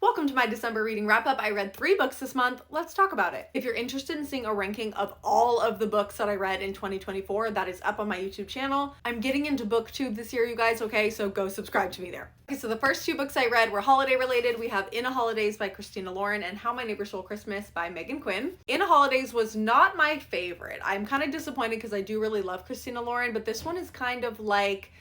Welcome to my December reading wrap up. I read 3 books this month. Let's talk about it. If you're interested in seeing a ranking of all of the books that I read in 2024, that is up on my YouTube channel. I'm getting into BookTube this year, you guys, okay? So go subscribe to me there. Okay, so the first 2 books I read were holiday related. We have In a Holidays by Christina Lauren and How My Neighbor Stole Christmas by Megan Quinn. In a Holidays was not my favorite. I'm kind of disappointed because I do really love Christina Lauren, but this one is kind of like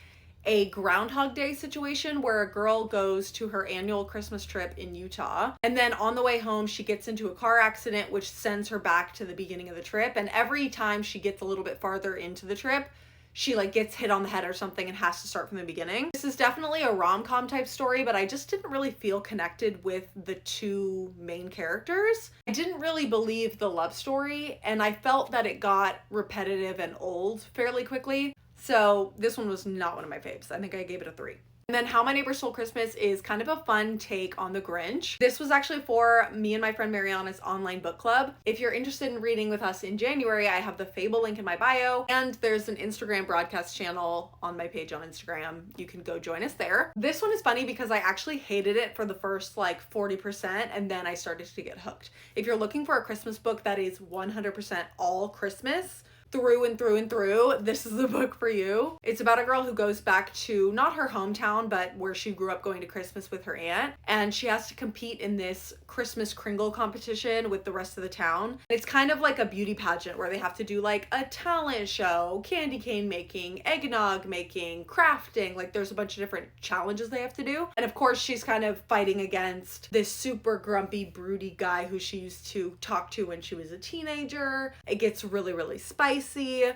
a Groundhog Day situation where a girl goes to her annual Christmas trip in Utah, and then on the way home she gets into a car accident which sends her back to the beginning of the trip, and every time she gets a little bit farther into the trip she gets hit on the head or something and has to start from the beginning. This is definitely a rom-com type story, but I just didn't really feel connected with the 2 main characters. I didn't really believe the love story, and I felt that it got repetitive and old fairly quickly. So this one was not one of my faves. I think I gave it a 3. And then How My Neighbor Stole Christmas is kind of a fun take on The Grinch. This was actually for me and my friend Mariana's online book club. If you're interested in reading with us in January, I have the Fable link in my bio, and there's an Instagram broadcast channel on my page on Instagram. You can go join us there. This one is funny because I actually hated it for the first 40%, and then I started to get hooked. If you're looking for a Christmas book that is 100% all Christmas, through and through and through, this is the book for you. It's about a girl who goes back to not her hometown, but where she grew up going to Christmas with her aunt, and she has to compete in this Christmas Kringle competition with the rest of the town. It's kind of like a beauty pageant where they have to do a talent show, candy cane making, eggnog making, crafting. There's a bunch of different challenges they have to do. And of course she's kind of fighting against this super grumpy, broody guy who she used to talk to when she was a teenager. It gets really, really spicy.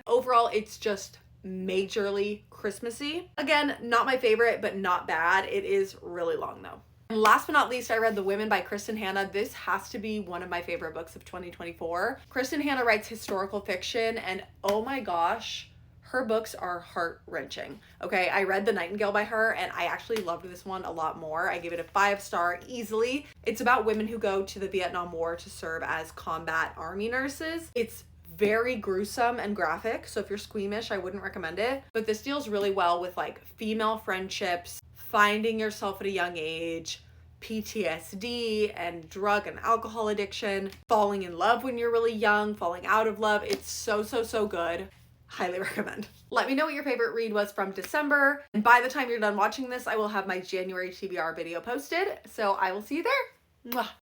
Overall, it's just majorly Christmassy. Again, not my favorite, but not bad. It is really long though. And last but not least, I read The Women by Kristin Hannah. This has to be one of my favorite books of 2024. Kristin Hannah writes historical fiction, and oh my gosh, her books are heart-wrenching. Okay, I read The Nightingale by her, and I actually loved this one a lot more. I gave it a 5-star easily. It's about women who go to the Vietnam War to serve as combat army nurses. It's very gruesome and graphic, so if you're squeamish, I wouldn't recommend it. But this deals really well with female friendships, finding yourself at a young age, PTSD and drug and alcohol addiction, falling in love when you're really young, falling out of love. It's so, so, so good. Highly recommend. Let me know what your favorite read was from December, and by the time you're done watching this, I will have my January TBR video posted, so I will see you there. Mwah.